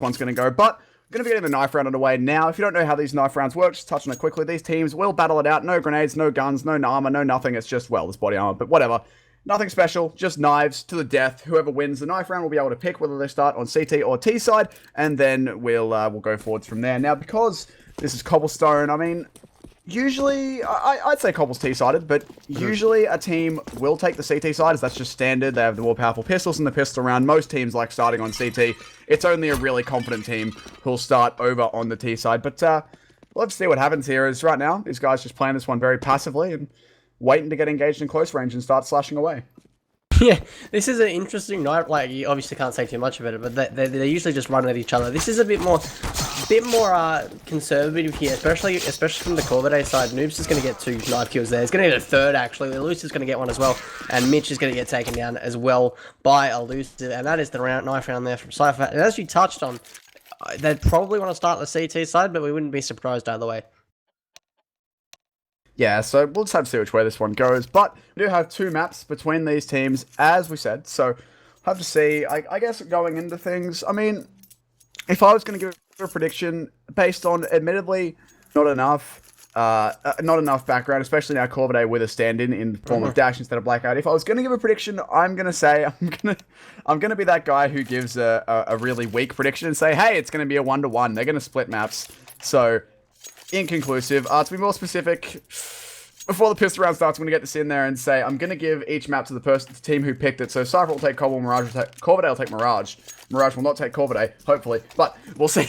one's going to go. But we're going to be getting the knife round underway now. If you don't know how these knife rounds work, just touch on it quickly. These teams will battle it out. No grenades, no guns, no armor, no nothing. It's just, well, there's body armor, but whatever. Nothing special, just knives to the death. Whoever wins the knife round will be able to pick whether they start on CT or T side, and then we'll go forwards from there. Now, because this is cobblestone, I mean, usually, I'd say cobble's T-sided, but usually a team will take the CT side, as that's just standard. They have the more powerful pistols and the pistol round. Most teams like starting on CT. It's only a really confident team who'll start over on the T side, but let's see what happens here. Is right now, these guys just playing this one very passively and waiting to get engaged in close range and start slashing away. Yeah, this is an interesting night. Like, you obviously can't say too much of it, but they usually just run at each other. This is a bit more conservative here, especially from the Corvidae side. Noobs is going to get 2 knife kills there. He's going to get a third, actually. Elusive is going to get one as well, and Mitch is going to get taken down as well by Elusive, and that is the knife round there from Cypher. And as you touched on, they'd probably want to start the CT side, but we wouldn't be surprised either way. Yeah, so we'll just have to see which way this one goes. But we do have 2 maps between these teams, as we said. So have to see. I guess going into things, I mean, if I was going to give a prediction based on, admittedly, not enough background, especially now Corvidae with a stand-in the form of Dash instead of Blackout. If I was going to give a prediction, I'm going to say I'm going to be that guy who gives a really weak prediction and say, hey, it's going to be a 1-to-1. They're going to split maps. So inconclusive. To be more specific, before the pistol round starts, I'm going to get this in there and say I'm going to give each map to the team who picked it. So Cypher will take Cobble, Corvidae will take Mirage. Mirage will not take Corvidae, hopefully, but we'll see.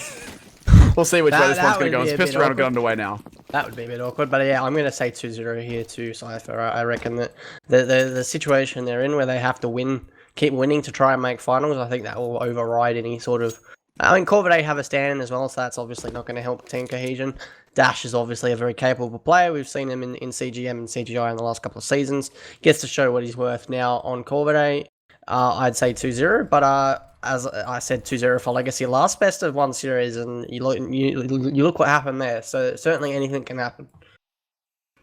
We'll see which way this one's going to go. This pistol round will get underway now. That would be a bit awkward, but yeah, I'm going to say 2-0 here to Cypher. I reckon that the situation they're in where they have to keep winning to try and make finals, I think that will override any sort of... I mean, Corvidae have a stand as well, so that's obviously not going to help team cohesion. Dash is obviously a very capable player. We've seen him in CGM and CGI in the last couple of seasons. Gets to show what he's worth now on Corvidae. I'd say 2-0, but as I said, 2-0 for Legacy. Last best of 1 series, and you look what happened there. So certainly anything can happen.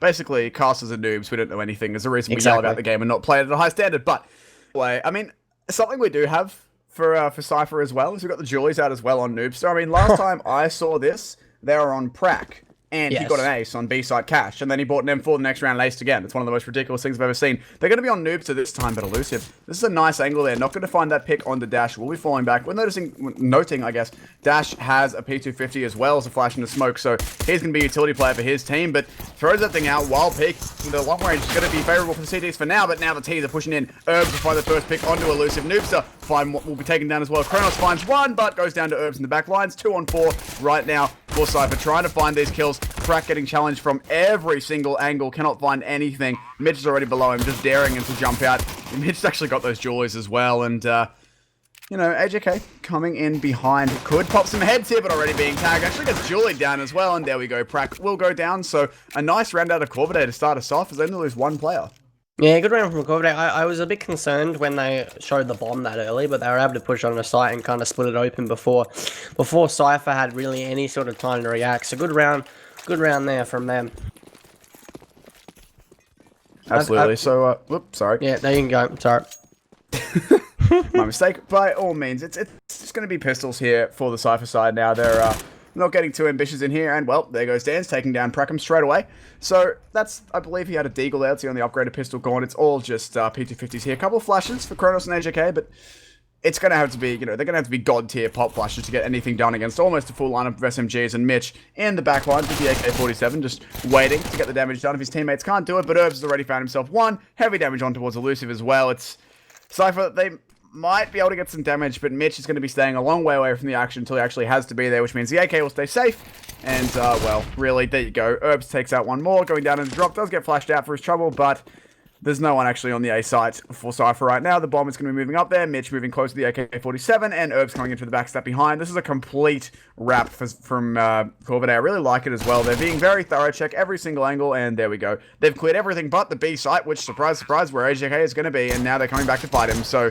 Basically, casters and noobs, we don't know anything. There's a reason we yell about the game and not play it at a high standard. But anyway, I mean, something we do have for Cypher as well is we've got the Julies out as well on noobs. So I mean, last time I saw this, they were on Prac. And he got an ace on B-side cash, and then he bought an M4 the next round and aced again. It's one of the most ridiculous things I've ever seen. They're going to be on noobs to this time, but Elusive. This is a nice angle there. Not going to find that pick on the Dash. We'll be falling back. We're noting, I guess, Dash has a P250 as well as a flash in the smoke, so he's going to be a utility player for his team, but throws that thing out while peak. The long range is going to be favorable for the CTs for now, but now the Ts are pushing in. Herbs will find the first pick onto Elusive. Noobster will be taken down as well. Kronos finds 1, but goes down to Herbs in the back lines. 2 on 4 right now for Cypher, trying to find these kills. Prac getting challenged from every single angle, cannot find anything. Mitch is already below him, just daring him to jump out. Mitch's actually got those Julies as well, and you know, AJK coming in behind. Could pop some heads here, but already being tagged. Actually gets Julie down as well, and there we go. Prac will go down, so a nice round out of Corvidae to start us off, as they only lose 1 player. Yeah, good round from Corvidae. I was a bit concerned when they showed the bomb that early, but they were able to push on the site and kind of split it open before Cypher had really any sort of time to react. So good round there from them. Absolutely. So, whoops, sorry. Yeah, there you can go. Sorry. My mistake. By all means, it's just going to be pistols here for the Cypher side now. They're not getting too ambitious in here, and well, there goes Dan's taking down Prackham straight away. So that's, I believe he had a Deagle there. It's the only upgraded pistol gone. It's all just P250s here. A couple of flashes for Kronos and AJK, but it's going to have to be, you know, they're going to have to be god tier pop flashes to get anything done against almost a full lineup of SMGs, and Mitch in the back line with the AK-47 just waiting to get the damage done if his teammates can't do it, but Herbs has already found himself 1. Heavy damage on towards Elusive as well. It's Cypher, they might be able to get some damage, but Mitch is going to be staying a long way away from the action until he actually has to be there, which means the AK will stay safe. And, well, really, there you go. Herbs takes out 1 more, going down in the drop. Does get flashed out for his trouble, but there's no one actually on the A site for Cypher right now. The bomb is going to be moving up there. Mitch moving close to the AK-47, and Herbs coming into the backstep behind. This is a complete wrap from Corvidae. I really like it as well. They're being very thorough, check every single angle, and there we go. They've cleared everything but the B site, which, surprise, surprise, where AJK is going to be, and now they're coming back to fight him. So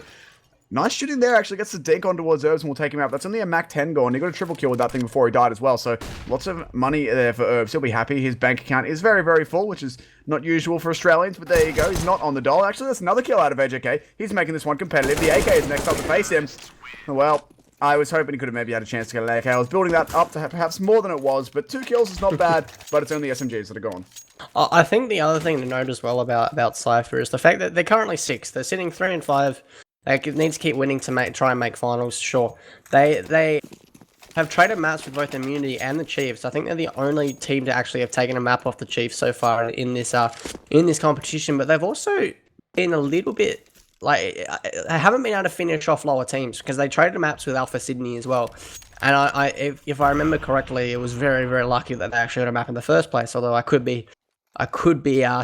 nice shooting there, actually gets the dink on towards Herbs and will take him out. That's only a Mac 10 gone. He got a triple kill with that thing before he died as well. So lots of money there for Herbs. He'll be happy. His bank account is very, very full, which is not usual for Australians, but there you go. He's not on the dole. Actually, that's another kill out of AJK. He's making this one competitive. The AK is next up to face him. Well, I was hoping he could have maybe had a chance to get an AK. I was building that up to perhaps more than it was, but 2 kills is not bad, but it's only SMGs that are gone. I think the other thing to note as well about Cypher is the fact that they're currently 6th. They're sitting 3 and 5. They need to keep winning to try and make finals. Sure, they have traded maps with both Immunity and the Chiefs. I think they're the only team to actually have taken a map off the Chiefs so far in this competition. But they've also been a little bit like they haven't been able to finish off lower teams because they traded maps with Alpha Sydney as well. And if I remember correctly, it was very, very lucky that they actually got a map in the first place. Although I could be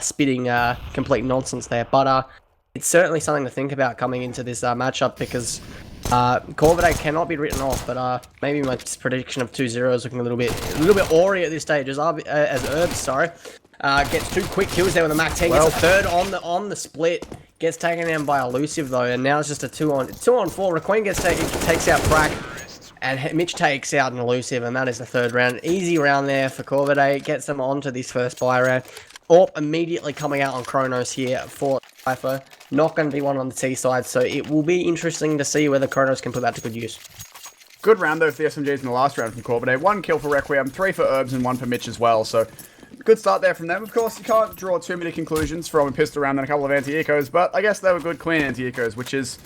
spitting complete nonsense there, but it's certainly something to think about coming into this matchup because Corvidae cannot be written off. But maybe my prediction of 2-0 is looking a little bit awry at this stage as Herbs gets 2 quick kills there with the Mac 10, gets a third on the split, gets taken down by Elusive though, and now it's just a 2-on-4. Requeen takes out Brack. And Mitch takes out an Elusive, and that is the 3rd round. Easy round there for Corvidae. Gets them onto this first buy round. Orp immediately coming out on Kronos here for Cypher. Not going to be one on the T side, so it will be interesting to see whether Kronos can put that to good use. Good round though for the SMGs in the last round from Corvidae. 1 kill for Requiem, 3 for Herbs, and 1 for Mitch as well. So good start there from them. Of course, you can't draw too many conclusions from a pistol round and a couple of anti-ecos, but I guess they were good, clean anti-ecos, which is,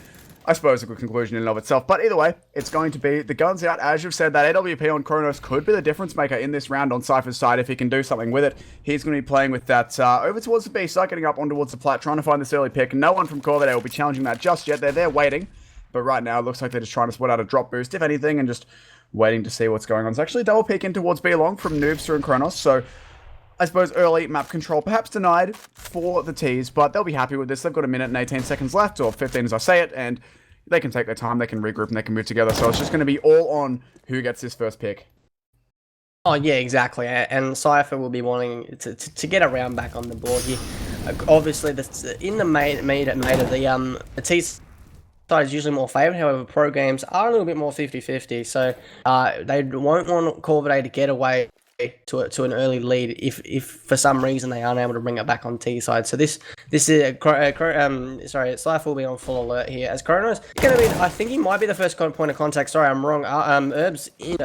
I suppose, a good conclusion in and of itself. But either way, it's going to be the guns out. As you've said, that AWP on Kronos could be the difference maker in this round on Cypher's side if he can do something with it. He's going to be playing with that over towards the B side, getting up on towards the plat, trying to find this early pick. No one from Corvidae will be challenging that just yet. They're there waiting. But right now, it looks like they're just trying to split out a drop boost, if anything, and just waiting to see what's going on. It's actually double peek in towards B long from Noobster and Kronos, so I suppose early map control perhaps denied for the T's, but they'll be happy with this. They've got 1 minute and 18 seconds left, or 15 as I say it, and they can take their time, they can regroup, and they can move together. So it's just going to be all on who gets this first pick. Oh, yeah, exactly. And Cypher will be wanting to get a round back on the board here. Obviously, in the mate of the T side is usually more favoured. However, pro games are a little bit more 50-50. So they won't want Corvidae to get away to an early lead if for some reason they aren't able to bring it back on T side. So this is Cypher will be on full alert here as Kronos going to be. I think he might be the first point of contact. Sorry, I'm wrong. Herbs in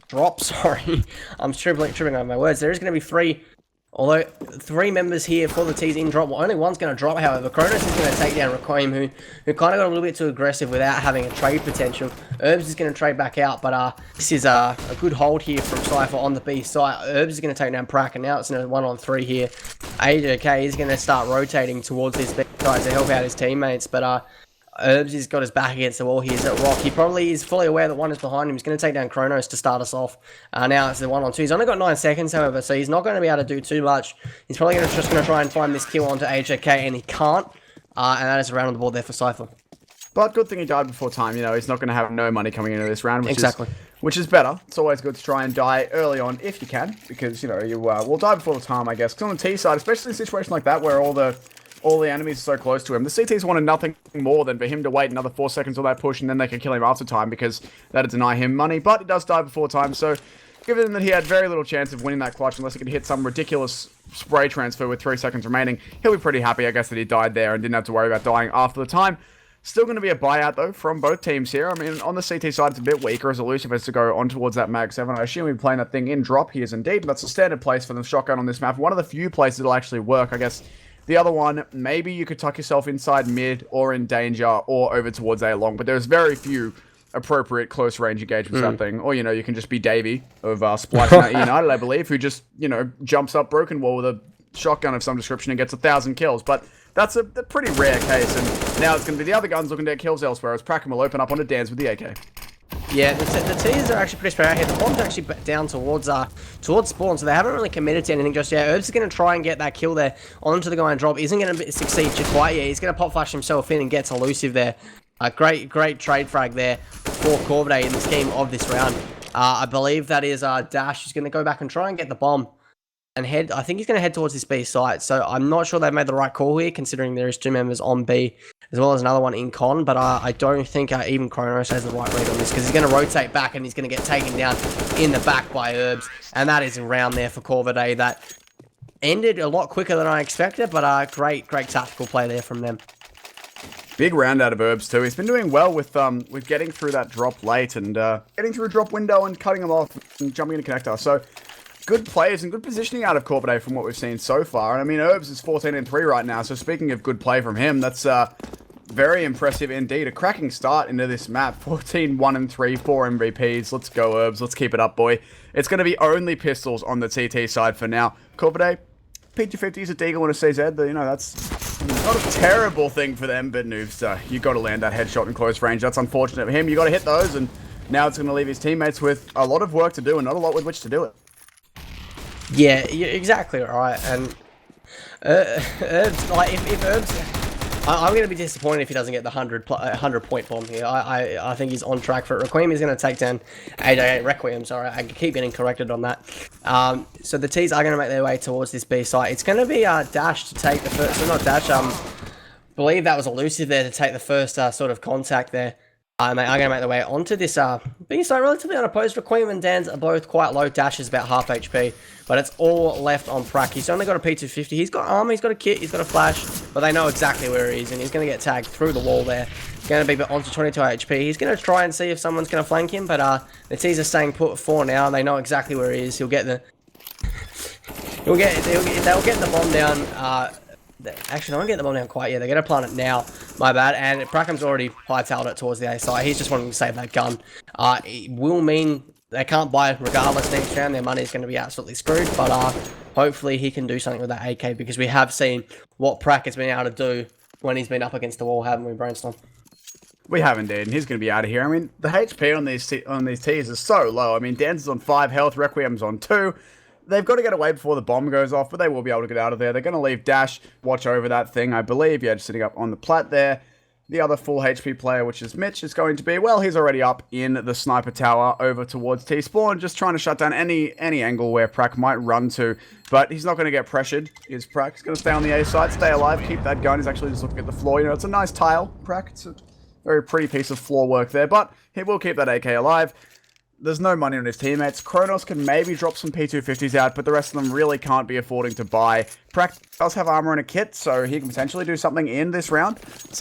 drop. Sorry, I'm tripping over my words. There is going to be 3. Although 3 members here for the T's in drop, well, only one's going to drop. However, Kronos is going to take down Requiem, who kind of got a little bit too aggressive without having a trade potential. Herbs is going to trade back out, but this is a good hold here from Cypher on the B side. Herbs is going to take down Prack, and now it's in a 1-on-3 here. AJK is going to start rotating towards this B side to help out his teammates, but Herbs has got his back against the wall. He's at Rock. He probably is fully aware that one is behind him. He's going to take down Kronos to start us off. Now it's the 1-on-2. He's only got 9 seconds, however, so he's not going to be able to do too much. He's probably just going to try and find this kill onto HJK, and he can't. And that is a round on the board there for Cypher. But good thing he died before time. You know, he's not going to have no money coming into this round, which is better. It's always good to try and die early on if you can, because, you know, you will die before the time, I guess. Because on the T side, especially in a situation like that where all the enemies are so close to him, the CTs wanted nothing more than for him to wait another 4 seconds on that push, and then they could kill him after time, because that'd deny him money. But he does die before time, so given that he had very little chance of winning that clutch unless he could hit some ridiculous spray transfer with 3 seconds remaining, he'll be pretty happy, I guess, that he died there and didn't have to worry about dying after the time. Still going to be a buyout, though, from both teams here. I mean, on the CT side, it's a bit weaker as Elusive has to go on towards that Mag 7. I assume he'll be playing that thing in drop. He is indeed, but that's a standard place for the shotgun on this map. One of the few places it'll actually work, I guess. The other one, maybe you could tuck yourself inside mid or in danger or over towards A long, but there's very few appropriate close range engagements that thing. Or, you know, you can just be Davey of Splice United, I believe, who just, you know, jumps up Broken Wall with a shotgun of some description and gets 1,000 kills. But that's a pretty rare case, and now it's going to be the other guns looking to get kills elsewhere as Pracken will open up on a dance with the AK. Yeah, the T's are actually pretty spread out here. The bomb's actually down towards spawn, so they haven't really committed to anything just yet. Herbs is going to try and get that kill there onto the guy and drop. Isn't going to succeed just quite yet. He's going to pop flash himself in and gets Elusive there. A great trade frag there for Corvidae in the scheme of this round. I believe that is Dash is going to go back and try and get the bomb and head. I think he's going to head towards this B site. So I'm not sure they've made the right call here, considering there is 2 members on B as well as another one in con. But I don't think even Kronos has the right read on this, because he's going to rotate back and he's going to get taken down in the back by Herbs. And that is a round there for Corvidae that ended a lot quicker than I expected. But great tactical play there from them. Big round out of Herbs too. He's been doing well with getting through that drop late and getting through a drop window and cutting them off and jumping into connector. So good players and good positioning out of Corvidae from what we've seen so far. And I mean, Herbs is 14-3 right now. So speaking of good play from him, that's very impressive indeed. A cracking start into this map. 14-1-3, 4 MVPs. Let's go, Herbs. Let's keep it up, boy. It's going to be only pistols on the TT side for now. Corvidae, P250s, a Deagle, and a CZ. You know, that's not a terrible thing for them, but Noobs, you got to land that headshot in close range. That's unfortunate for him. You got to hit those, and now it's going to leave his teammates with a lot of work to do and not a lot with which to do it. Yeah, you're exactly right. And Herbs, like if Herbs, I'm going to be disappointed if he doesn't get the 100-point bomb here. I think he's on track for it. Requiem is going to take down 888 Requiem. Sorry, I keep getting corrected on that. So the T's are going to make their way towards this B site. It's going to be Dash to take the first. So not Dash. Believe that was Elusive there to take the first sort of contact there. They are going to make their way onto this B site relatively unopposed. Requiem and Dan's are both quite low. Dash is about half HP, but it's all left on Prak. He's only got a P250. He's got armor, he's got a kit, he's got a flash, but they know exactly where he is, and he's going to get tagged through the wall there. He's going to be onto 22 HP. He's going to try and see if someone's going to flank him, but the T's are staying put for now, and they know exactly where he is. He'll get the... they'll get the bomb down. Actually, I don't get the bomb down quite yet. They're going to plant it now. My bad. And Prakham's already hightailed it towards the A side. He's just wanting to save that gun. It will mean they can't buy regardless next round. Their money is going to be absolutely screwed. But hopefully he can do something with that AK, because we have seen what Prak has been able to do when he's been up against the wall, haven't we, Brainstorm? We have indeed, and he's going to be out of here. I mean, the HP on these T's is so low. I mean, Dan's is on 5 health, Requiem's on 2. They've got to get away before the bomb goes off, but they will be able to get out of there. They're going to leave Dash, watch over that thing, I believe. Yeah, just sitting up on the plat there. The other full HP player, which is Mitch, is going to be, well, he's already up in the sniper tower over towards T-Spawn, just trying to shut down any angle where Prak might run to. But he's not going to get pressured, is Prak. He's going to stay on the A side, stay alive, keep that gun. He's actually just looking at the floor. You know, it's a nice tile, Prak. It's a very pretty piece of floor work there, but he will keep that AK alive. There's no money on his teammates. Kronos can maybe drop some P250s out, but the rest of them really can't be affording to buy. Prak does have armor and a kit, so he can potentially do something in this round. It's,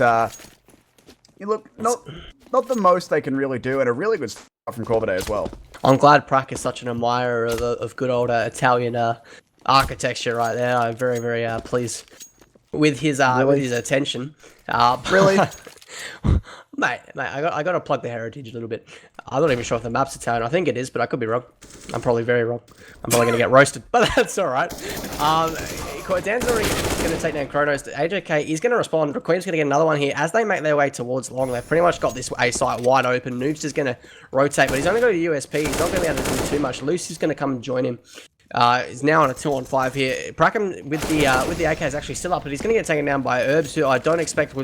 look, not the most they can really do, and a really good start from Corvidae as well. I'm glad Prak is such an admirer of good old Italian architecture right there. I'm very, very pleased with his attention. Really? Mate, I got to plug the heritage a little bit. I'm not even sure if the map's Italian. I think it is, but I could be wrong. I'm probably very wrong. I'm probably going to get roasted, but that's all right. Dan's already going to take down Kronos. AJK is going to respond. Requiem's going to get another one here. As they make their way towards long, they've pretty much got this A site wide open. Noobs is going to rotate, but he's only got a USP. He's not going to be able to do too much. Lucy's going to come and join him. Is now on a 2-on-5 here. Prakham with the AK is actually still up, but he's going to get taken down by Herbs, who I don't think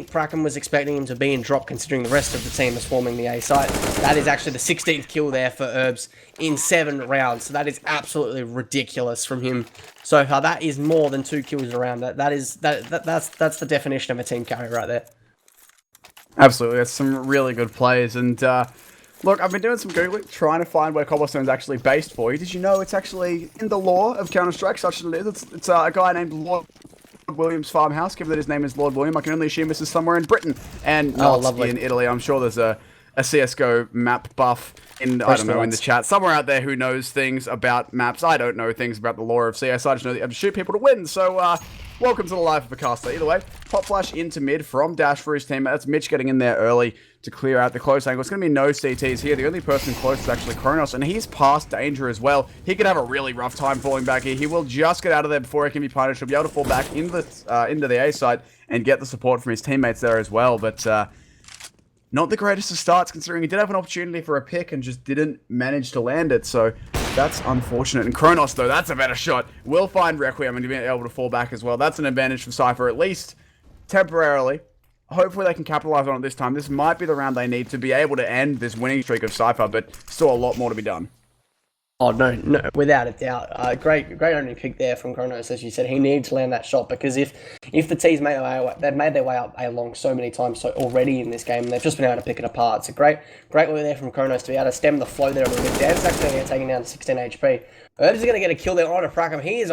Prakham was expecting him to be in drop, considering the rest of the team is forming the A site. That is actually the 16th kill there for Herbs in 7 rounds, so that is absolutely ridiculous from him so far. That is more than 2 kills around. That's the definition of a team carry right there. Absolutely, that's some really good plays, and look, I've been doing some Googling, trying to find where Cobblestone's actually based for you. Did you know it's actually in the lore of Counter-Strike, such as it is? It's a guy named Lord William's farmhouse. Given that his name is Lord William, I can only assume this is somewhere in Britain, and not in Italy. I'm sure there's a CSGO map buff in, I don't know, in the chat. Somewhere out there who knows things about maps. I don't know things about the lore of CS. I just know that you have to shoot people to win, so welcome to the life of a caster. Either way, pop flash into mid from Dash for his team. That's Mitch getting in there early to clear out the close angle. It's going to be no CTs here. The only person close is actually Kronos, and he's past danger as well. He could have a really rough time falling back here. He will just get out of there before he can be punished. He'll be able to fall back into the A side and get the support from his teammates there as well, but not the greatest of starts, considering he did have an opportunity for a pick and just didn't manage to land it, so that's unfortunate. And Kronos, though, that's a better shot. Will find Requiem and be able to fall back as well. That's an advantage for Cypher, at least temporarily. Hopefully they can capitalize on it this time. This might be the round they need to be able to end this winning streak of Cypher, but still a lot more to be done. Oh no, without a doubt. Great only pick there from Kronos, as you said. He needed to land that shot because if the T's they've made their way up along so many times already in this game, and they've just been able to pick it apart. So great work there from Kronos to be able to stem the flow there a little bit. Dan's actually going to get taken down to 16 HP. Herbs is going to get a kill there on Prackham. He is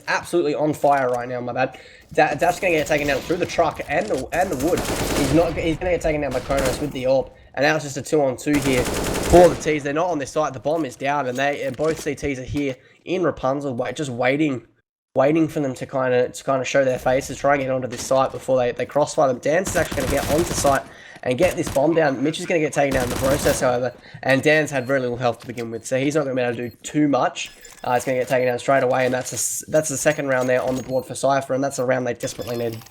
absolutely on fire right now. My bad. Dash going to get taken down through the truck and the wood. He's going to get taken down by Kronos with the AWP. And now it's just a 2-on-2 here for the T's. They're not on this site. The bomb is down, and both CTs are here in Rapunzel, just waiting for them to kind of show their faces, try and get onto this site before they crossfire them. Dan's is actually going to get onto site and get this bomb down. Mitch is going to get taken down in the process, however, and Dan's had very little health to begin with, so he's not going to be able to do too much. He's going to get taken down straight away, and that's the second round there on the board for Cypher, and that's a round they desperately needed.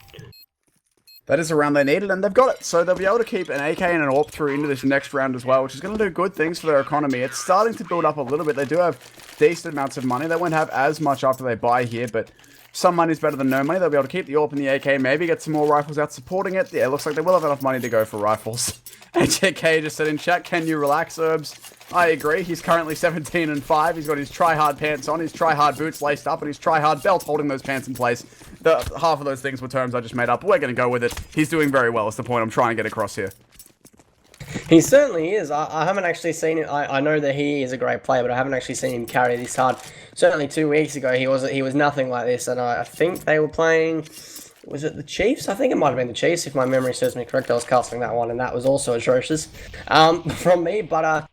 That is a round they needed, and they've got it. So they'll be able to keep an AK and an AWP through into this next round as well, which is going to do good things for their economy. It's starting to build up a little bit. They do have decent amounts of money. They won't have as much after they buy here, but some money is better than no money. They'll be able to keep the AWP and the AK, maybe get some more rifles out supporting it. Yeah, it looks like they will have enough money to go for rifles. HJK just said in chat, can you relax, Herbs? I agree. He's currently 17-5. He's got his try-hard pants on, his try-hard boots laced up, and his try-hard belt holding those pants in place. Half of those things were terms I just made up. We're going to go with it. He's doing very well is the point I'm trying to get across here. He certainly is. I haven't actually seen it. I know that he is a great player, but I haven't actually seen him carry this hard. Certainly 2 weeks ago, he was nothing like this, and I think they were playing... Was it the Chiefs? I think it might have been the Chiefs, if my memory serves me correct. I was casting that one, and that was also atrocious from me, but...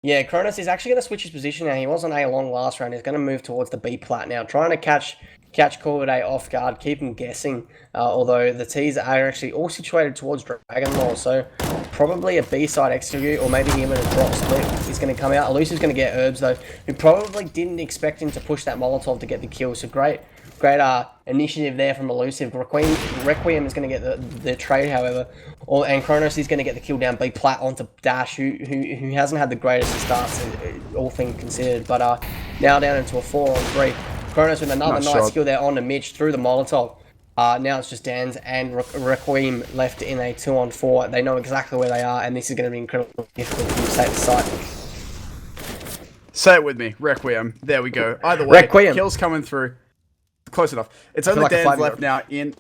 Yeah, Kronos is actually going to switch his position now. He was on A long last round. He's going to move towards the B plat now, trying to catch Corvidae off guard, keep him guessing. Although the T's are actually all situated towards Dragon Law, so probably a B side execute or maybe even a drop split is going to come out. Elusive's going to get Herbs though, who probably didn't expect him to push that Molotov to get the kill. So great initiative there from Elusive. Requiem is going to get the trade, however, and Kronos is going to get the kill down B plat onto Dash, who hasn't had the greatest of starts, all things considered. But now down into a 4-on-3. Kronos with another nice kill there onto Mitch through the Molotov. Now it's just Dan's and Requiem left in a 2-on-4. They know exactly where they are, and this is going to be incredibly difficult to take the site. Say it with me, Requiem. There we go. Either way, Requiem. Kills coming through. Close enough. It's only like Dan's left now in...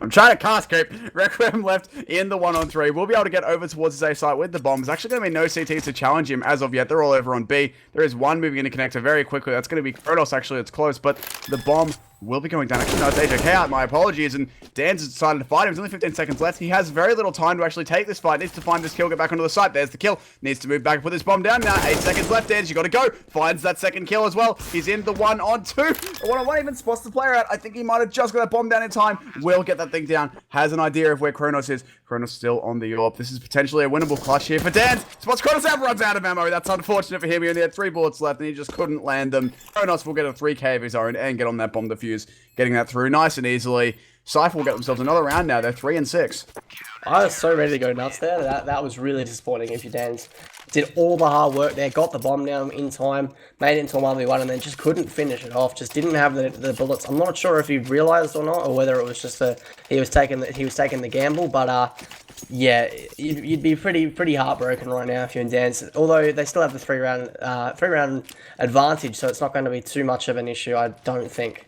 I'm trying to cast creep. Requiem left in the 1-on-3. We'll be able to get over towards his A site with the bomb. There's actually going to be no CTs to challenge him as of yet. They're all over on B. There is one moving into connector very quickly. That's going to be Kronos, actually. It's close, but the bomb will be going down. Actually, no, it's AJK out. My apologies. And Dan's decided to fight him. There's only 15 seconds left. He has very little time to actually take this fight. Needs to find this kill, get back onto the site. There's the kill. Needs to move back and put this bomb down. Now, 8 seconds left, Dan's. You got to go. Finds that second kill as well. He's in the 1-on-2. One even spots the player out. I think he might have just got that bomb down in time. Will get that thing down. Has an idea of where Kronos is. Kronos still on the AWP. This is potentially a winnable clutch here for Dan. Spots Kronos out, runs out of ammo. That's unfortunate for him. He only had 3 bullets left and he just couldn't land them. Kronos will get a 3k of his own and get on that bomb defuse. Getting that through nice and easily. Cypher will get themselves another round now. They're 3-6. I was so ready to go nuts there. That was really disappointing if you Dan's. Did all the hard work there, got the bomb down in time, made it into a 1v1, and then just couldn't finish it off. Just didn't have the bullets. I'm not sure if he realized or not, or whether it was just he was taking the gamble. But yeah, you'd be pretty heartbroken right now if you're in Dan's. Although they still have the three round advantage, so it's not going to be too much of an issue, I don't think.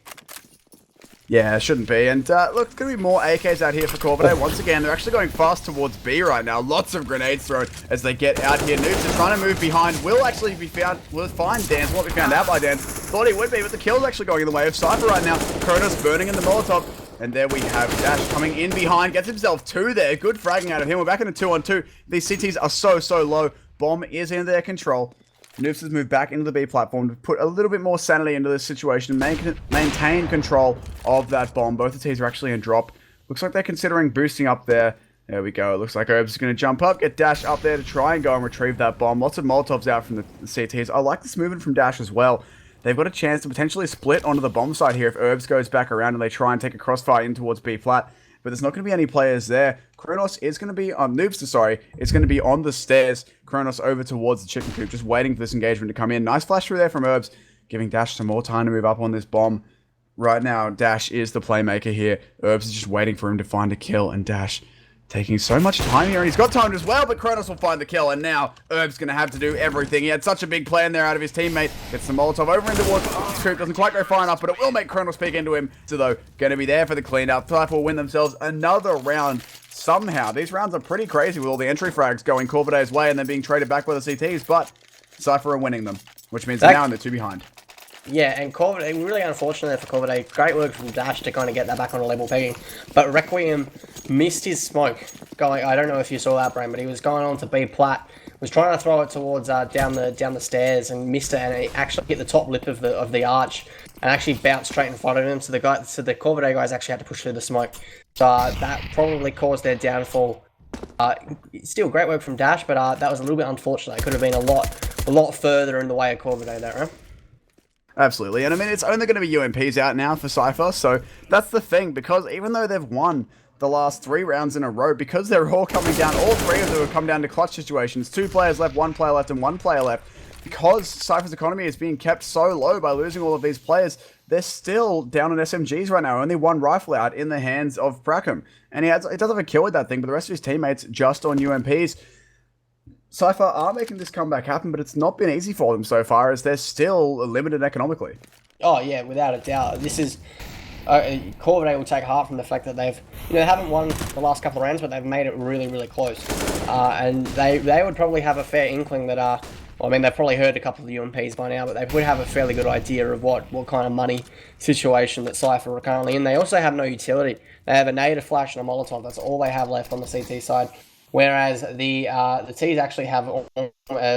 Yeah, it shouldn't be. And look, there's going to be more AKs out here for Corvidae. Once again, they're actually going fast towards B right now. Lots of grenades thrown as they get out here. Noobs are trying to move behind. Will actually be found. Will find Dance. Won't be found out by Dance. Thought he would be, but the kill's actually going in the way of Cypher right now. Kronos burning in the Molotov. And there we have Dash coming in behind. Gets himself 2 there. Good fragging out of him. We're back in a 2-on-2. These CTs are so low. Bomb is in their control. Noobs has moved back into the B platform to put a little bit more sanity into this situation and maintain control of that bomb. Both the teams are actually in drop. Looks like they're considering boosting up there. There we go. It looks like Herbs is going to jump up, get Dash up there to try and go and retrieve that bomb. Lots of Molotovs out from the CTs. I like this movement from Dash as well. They've got a chance to potentially split onto the bomb side here if Herbs goes back around and they try and take a crossfire in towards B flat. But there's not going to be any players there. Kronos is going to be on it's going to be on the stairs. Kronos over towards the chicken coop, just waiting for this engagement to come in. Nice flash through there from Herbs, giving Dash some more time to move up on this bomb. Right now, Dash is the playmaker here. Herbs is just waiting for him to find a kill, and Dash taking so much time here, and he's got timed as well, but Kronos will find the kill, and now Herb's going to have to do everything. He had such a big plan there out of his teammate. Gets the Molotov over into towards Scoop, doesn't quite go far enough, but it will make Kronos peek into him. So though, going to be there for the cleanup. Cypher will win themselves another round somehow. These rounds are pretty crazy with all the entry frags going Corvidae's way and then being traded back by the CTs, but Cypher are winning them, which means now they're 2 behind. Yeah, and Corvidae, really unfortunate for Corvidae. Great work from Dash to kind of get that back on a level pegging. But Requiem missed his smoke. I don't know if you saw that, Brain, but he was going on to B plat. Was trying to throw it towards down the stairs and missed it, and it actually hit the top lip of the arch and actually bounced straight in front of him. So the Corvidae guys actually had to push through the smoke. So that probably caused their downfall. Still great work from Dash, but that was a little bit unfortunate. It could have been a lot further in the way of Corvidae there, right? Absolutely, and I mean, it's only going to be UMPs out now for Cypher, so that's the thing, because even though they've won the last 3 rounds in a row, because they're all coming down, all 3 of them have come down to clutch situations, 2 players left, 1 player left, and 1 player left, because Cypher's economy is being kept so low by losing all of these players, they're still down on SMGs right now, only 1 rifle out in the hands of Prackham, and he does have a kill with that thing, but the rest of his teammates just on UMPs. Cypher are making this comeback happen, but it's not been easy for them so far, as they're still limited economically. Oh yeah, without a doubt. This is Corvidae will take heart from the fact that they've, they haven't won the last couple of rounds, but they've made it really, really close. And they would probably have a fair inkling that well, I mean, they've probably heard a couple of UMPs by now, but they would have a fairly good idea of what kind of money situation that Cypher are currently in. They also have no utility. They have a nade, a flash, and a Molotov. That's all they have left on the CT side. Whereas the T's actually have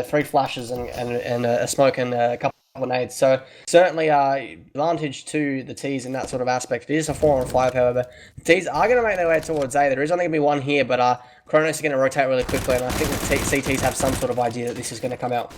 3 flashes and a smoke and a couple of nades. So certainly advantage to the T's in that sort of aspect. It is a 4-on-5, however. The T's are going to make their way towards A. There is only going to be 1 here, but Kronos is going to rotate really quickly, and I think the CTs have some sort of idea that this is going to come out.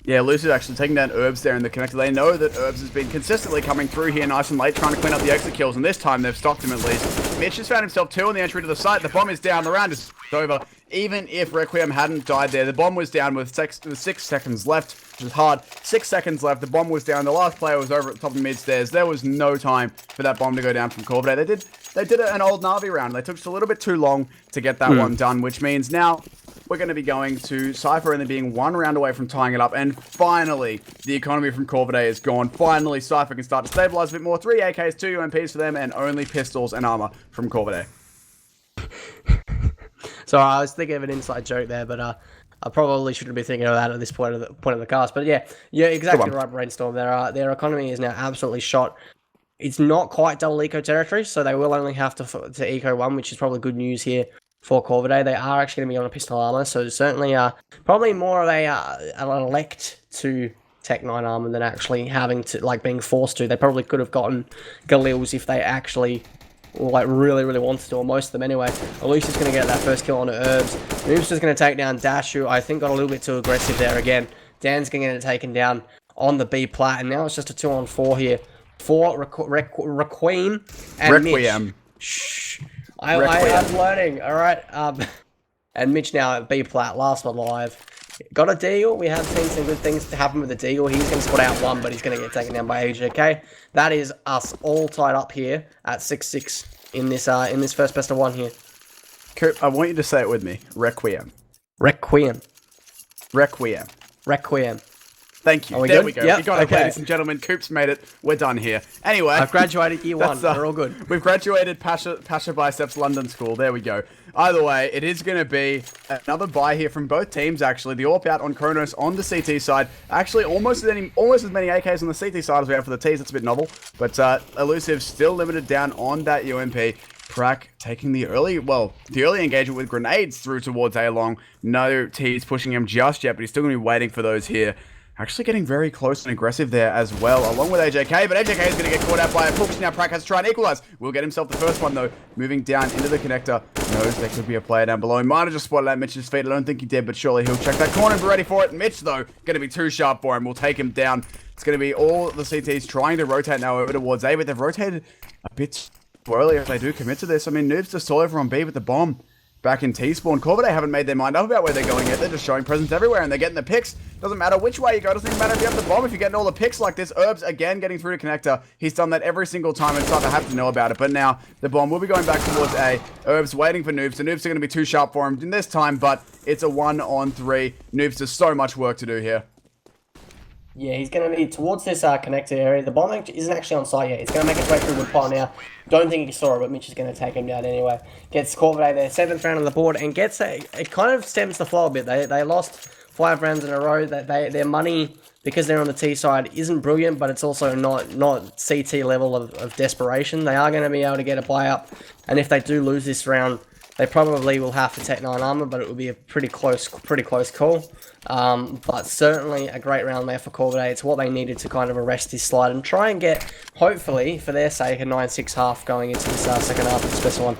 Yeah, Lucid actually taking down Herbs there in the connector. They know that Herbs has been consistently coming through here nice and late, trying to clean up the exit kills, and this time they've stopped him at least. Mitch has found himself 2 on the entry to the site. The bomb is down. The round is over. Even if Requiem hadn't died there, the bomb was down with 6 seconds left, which is hard. 6 seconds left. The bomb was down. The last player was over at the top of the mid stairs. There was no time for that bomb to go down from Corvidae. They did an old Na'Vi round. They took just a little bit too long to get that one done, which means now we're going to be going to Cypher and then being 1 round away from tying it up. And finally, the economy from Corvidae is gone. Finally, Cypher can start to stabilize a bit more. 3 AKs, 2 UMPs for them, and only pistols and armor from Corvidae. So I was thinking of an inside joke there, but I probably shouldn't be thinking of that at this point of the cast. But yeah, exactly right, Brainstorm. Their economy is now absolutely shot. It's not quite double eco territory, so they will only have to eco 1, which is probably good news here for Corvidae. They are actually going to be on a pistol armor, so certainly probably more of an elect to Tech 9 armor than actually having to, being forced to. They probably could have gotten Galils if they actually really, really wanted to, or most of them anyway. Elise is going to get that first kill on Herbs. Noobs is going to take down Dash, who I think got a little bit too aggressive there again. Dan's going to get it taken down on the B plat, and now it's just a 2-on-4 here for Requiem and Mitch. Shh. I'm learning, alright. And Mitch now at B plat, last one live. Got a deagle. We have seen some good things to happen with the deagle. He's going to spot out 1, but he's going to get taken down by AJK. That is us all tied up here at 6-6 in this first best of 1 here. Coop, I want you to say it with me. Requiem. Requiem. Requiem. Requiem. Thank you. There we go. Yep. You got it, ladies and gentlemen. Coop's made it. We're done here. Anyway. I've graduated year 1. We're all good. We've graduated Pasha Biceps London School. There we go. Either way, it is going to be another buy here from both teams, actually. The AWP out on Kronos on the CT side. Actually, almost as many AKs on the CT side as we have for the Ts. That's a bit novel. But Elusive still limited down on that UMP. Prac taking the early engagement with grenades through towards A-Long. No T's pushing him just yet, but he's still going to be waiting for those here. Actually getting very close and aggressive there as well, along with AJK, but AJK is going to get caught out by a push. Now Prac has to try and equalize. Will get himself the first one, though. Moving down into the connector. Knows there could be a player down below. He might have just spotted at Mitch's feet. I don't think he did, but surely he'll check that corner and be ready for it. Mitch, though, going to be too sharp for him. We'll take him down. It's going to be all the CTs trying to rotate now over towards A, but they've rotated a bit too early if they do commit to this. I mean, Noobs just saw everyone B with the bomb. back in T-Spawn. Corvidae haven't made their mind up about where they're going yet. They're just showing presence everywhere, and they're getting the picks. Doesn't matter which way you go. Doesn't even matter if you have the bomb. If you're getting all the picks like this, Herbs again getting through to connector. He's done that every single time, and Cypher have to know about it. But now the bomb will be going back towards A. Herbs waiting for Noobs. The Noobs are going to be too sharp for him in this time, but it's a 1-on-3. Noobs has so much work to do here. Yeah, he's going to be towards this connector area. The bomb isn't actually on site yet. He's going to make his way through Woodpile now. Don't think he saw it, but Mitch is going to take him down anyway. Gets Corvidae there, 7th round on the board, and gets it kind of stems the flow a bit. They lost 5 rounds in a row. Their money, because they're on the T side, isn't brilliant, but it's also not CT level of desperation. They are going to be able to get a buy-up, and if they do lose this round, they probably will have to take 9 armor, but it will be a pretty close call. But certainly a great round there for Corvidae. It's what they needed to kind of arrest this slide and try and get, hopefully, for their sake, a 9-6 half going into this second half of the special one.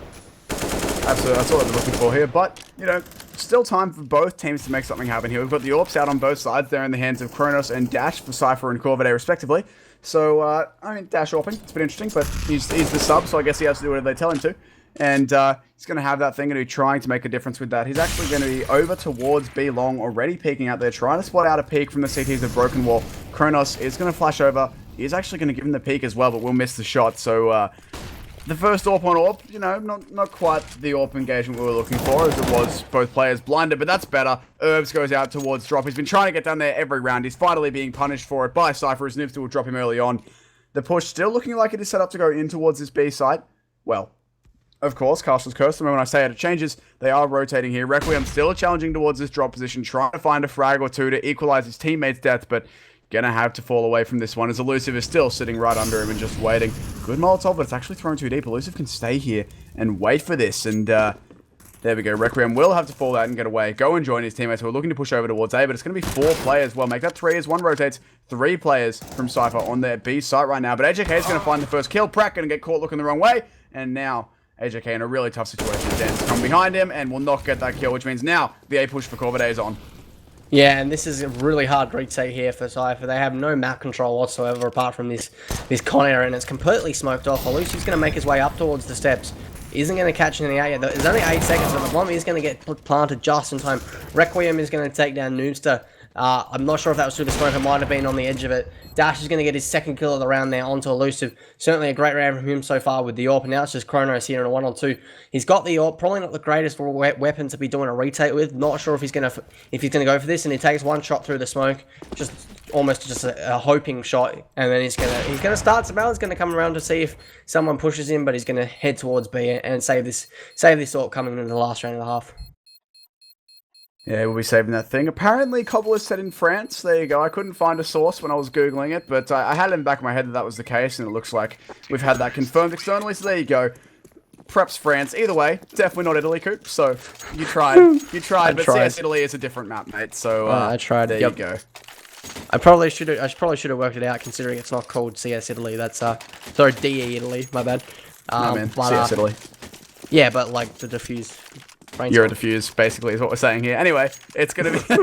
Absolutely, that's what they're looking for here. But, you know, still time for both teams to make something happen here. We've got the AWPs out on both sides. They're in the hands of Kronos and Dash for Cypher and Corvidae, respectively. So, I mean, Dash AWPing, it's been interesting, but he's the sub, so I guess he has to do whatever they tell him to. And he's going to have that thing and be trying to make a difference with that. He's actually going to be over towards B long, already peeking out there, trying to spot out a peek from the CTs of Broken Wall. Kronos is going to flash over. He's actually going to give him the peek as well, but will miss the shot. So the first AWP on AWP, you know, not quite the AWP engagement we were looking for, as it was both players blinded, but that's better. Herbs goes out towards drop. He's been trying to get down there every round. He's finally being punished for it by Cypher, as Noobs will drop him early on. The push still looking like it is set up to go in towards this B site. Well, of course, Castle's Curse. I mean, when I say it changes, they are rotating here. Requiem still challenging towards this drop position, trying to find a frag or two to equalize his teammate's death, but gonna have to fall away from this one as Elusive is still sitting right under him and just waiting. Good Molotov, but it's actually thrown too deep. Elusive can stay here and wait for this, and there we go. Requiem will have to fall out and get away. Go and join his teammates who are looking to push over towards A, but it's going to be 4 players. Well, make that 3 as 1 rotates. 3 players from Cypher on their B site right now, but AJK is going to find the first kill. Pratt going to get caught looking the wrong way, and now AJK in a really tough situation. Dan's come behind him and will not get that kill, which means now the A push for Corvidae is on. Yeah, and this is a really hard retake here for Cypher. They have no map control whatsoever apart from this con area, and it's completely smoked off. Elusiv's going to make his way up towards the steps. Isn't going to catch any out yet. There's only 8 seconds, and the bomb is going to get planted just in time. Requiem is going to take down Noobster. I'm not sure if that was through the smoke. It might have been on the edge of it. Dash is going to get his 2nd kill of the round there onto Elusive. Certainly a great round from him so far with the AWP. Now it's just Kronos here in a 1-on-2. He's got the AWP. Probably not the greatest weapon to be doing a retake with. Not sure if he's going to go for this. And he takes 1 shot through the smoke. Almost just a hoping shot. And then he's going to start some balance. He's going to come around to see if someone pushes him. But he's going to head towards B and save this AWP coming into the last round and a half. Yeah, we'll be saving that thing. Apparently, Cobble is set in France. There you go. I couldn't find a source when I was Googling it, but I had it in the back of my head that was the case, and it looks like we've had that confirmed externally, so there you go. Preps France. Either way, definitely not Italy, Coop, so you tried. But CS Italy is a different map, mate, so I tried. There you go. I probably should have worked it out, considering it's not called CS Italy. That's, sorry, DE Italy, my bad. No, man, CS Italy. Yeah, but, like, the diffuse... You're a diffuse, basically, is what we're saying here. Anyway, it's going to be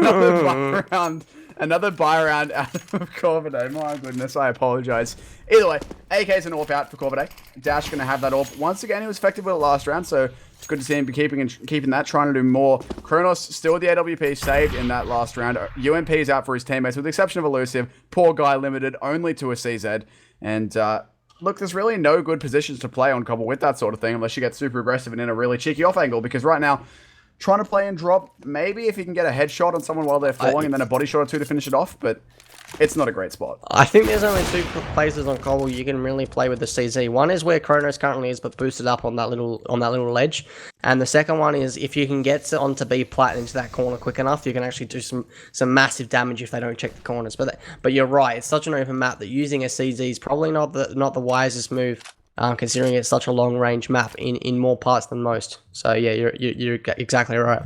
another buy round out of Corvidae. My goodness, I apologize. Either way, AK's an AWP out for Corvidae. Dash going to have that AWP. Once again, he was effective with it last round, so it's good to see him be keeping that, trying to do more. Kronos still with the AWP, saved in that last round. UMP is out for his teammates, with the exception of Elusive. Poor guy limited only to a CZ. And, look, there's really no good positions to play on Cobble with that sort of thing unless you get super aggressive and in a really cheeky off angle, because right now, trying to play and drop, maybe if you can get a headshot on someone while they're falling and then a body shot or 2 to finish it off, but it's not a great spot. I think there's only 2 places on Cobble you can really play with the CZ. One is where Kronos currently is, but boosted up on that little ledge. And the second one is if you can get onto B plat into that corner quick enough, you can actually do some massive damage if they don't check the corners. But you're right, it's such an open map that using a CZ is probably not the wisest move, considering it's such a long range map in more parts than most. So yeah, you're exactly right.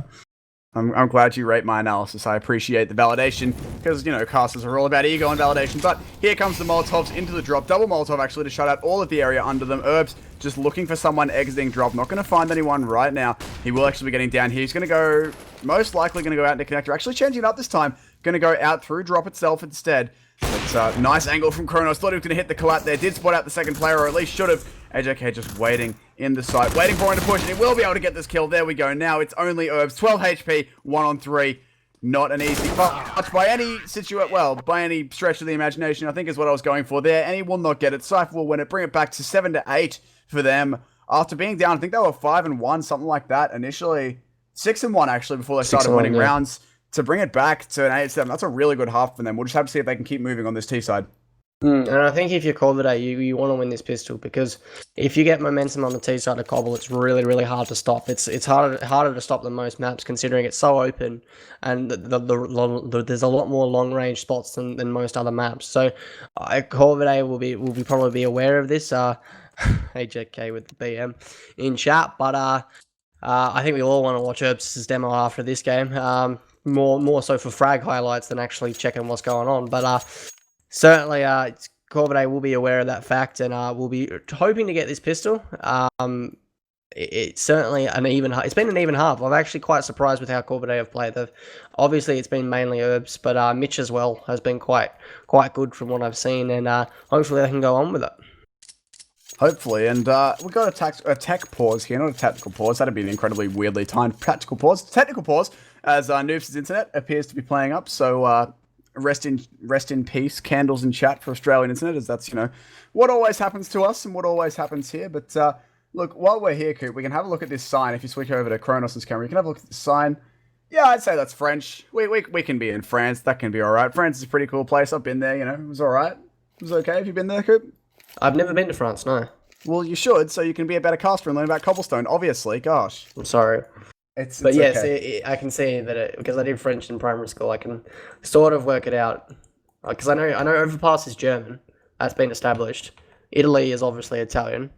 I'm glad you rate my analysis. I appreciate the validation, because, you know, casters are all about ego and validation. But here comes the Molotovs into the drop. Double Molotov, actually, to shut out all of the area under them. Herbs just looking for someone exiting drop. Not going to find anyone right now. He will actually be getting down here. He's going to go, most likely going to go out into connector. Actually changing it up this time. Going to go out through drop itself instead. It's a nice angle from Kronos. Thought he was going to hit the collat there. Did spot out the second player, or at least should have. AJK just waiting in the site, waiting for him to push, and he will be able to get this kill. There we go. Now it's only Herbs, 12 HP, 1 on 3. Not an easy touch by any by any stretch of the imagination, I think is what I was going for there, and he will not get it. Cypher will win it, bring it back to 7-8 for them. After being down, I think they were 5-1, something like that initially. 6-1 actually before they started winning rounds. To bring it back to an 8-7, that's a really good half for them. We'll just have to see if they can keep moving on this T side. And I think if you're Corvidae, you want to win this pistol, because if you get momentum on the T side of Cobble, it's really, really hard to stop. It's harder to stop than most maps, considering it's so open, and there's a lot more long range spots than most other maps. So Corvidae will probably be aware of this. HJK with the BM in chat, but I think we all want to watch Herbs' demo after this game. More so for frag highlights than actually checking what's going on, but certainly, Corvidae will be aware of that fact, and we'll be hoping to get this pistol. It's certainly it's been an even half. I'm actually quite surprised with how Corvidae have played. Obviously, it's been mainly Herbs, but Mitch as well has been quite good from what I've seen, and hopefully they can go on with it. Hopefully, and we've got a tech pause here, not a tactical pause. That'd be an incredibly weirdly timed practical pause. Technical pause, as Noobs' internet appears to be playing up, so rest in peace, candles in chat for Australian internet, as that's, what always happens to us and what always happens here. But look, while we're here, Coop, we can have a look at this sign. If you switch over to Kronos' camera, you can have a look at the sign. Yeah, I'd say that's French. We can be in France. That can be alright. France is a pretty cool place. I've been there, it was alright. It was okay. Have you been there, Coop? I've never been to France, no. Well, you should, so you can be a better caster and learn about cobblestone, obviously. Gosh. I'm sorry. But yes, okay. I can see that because I did French in primary school, I can sort of work it out. Because I know Overpass is German. That's been established. Italy is obviously Italian.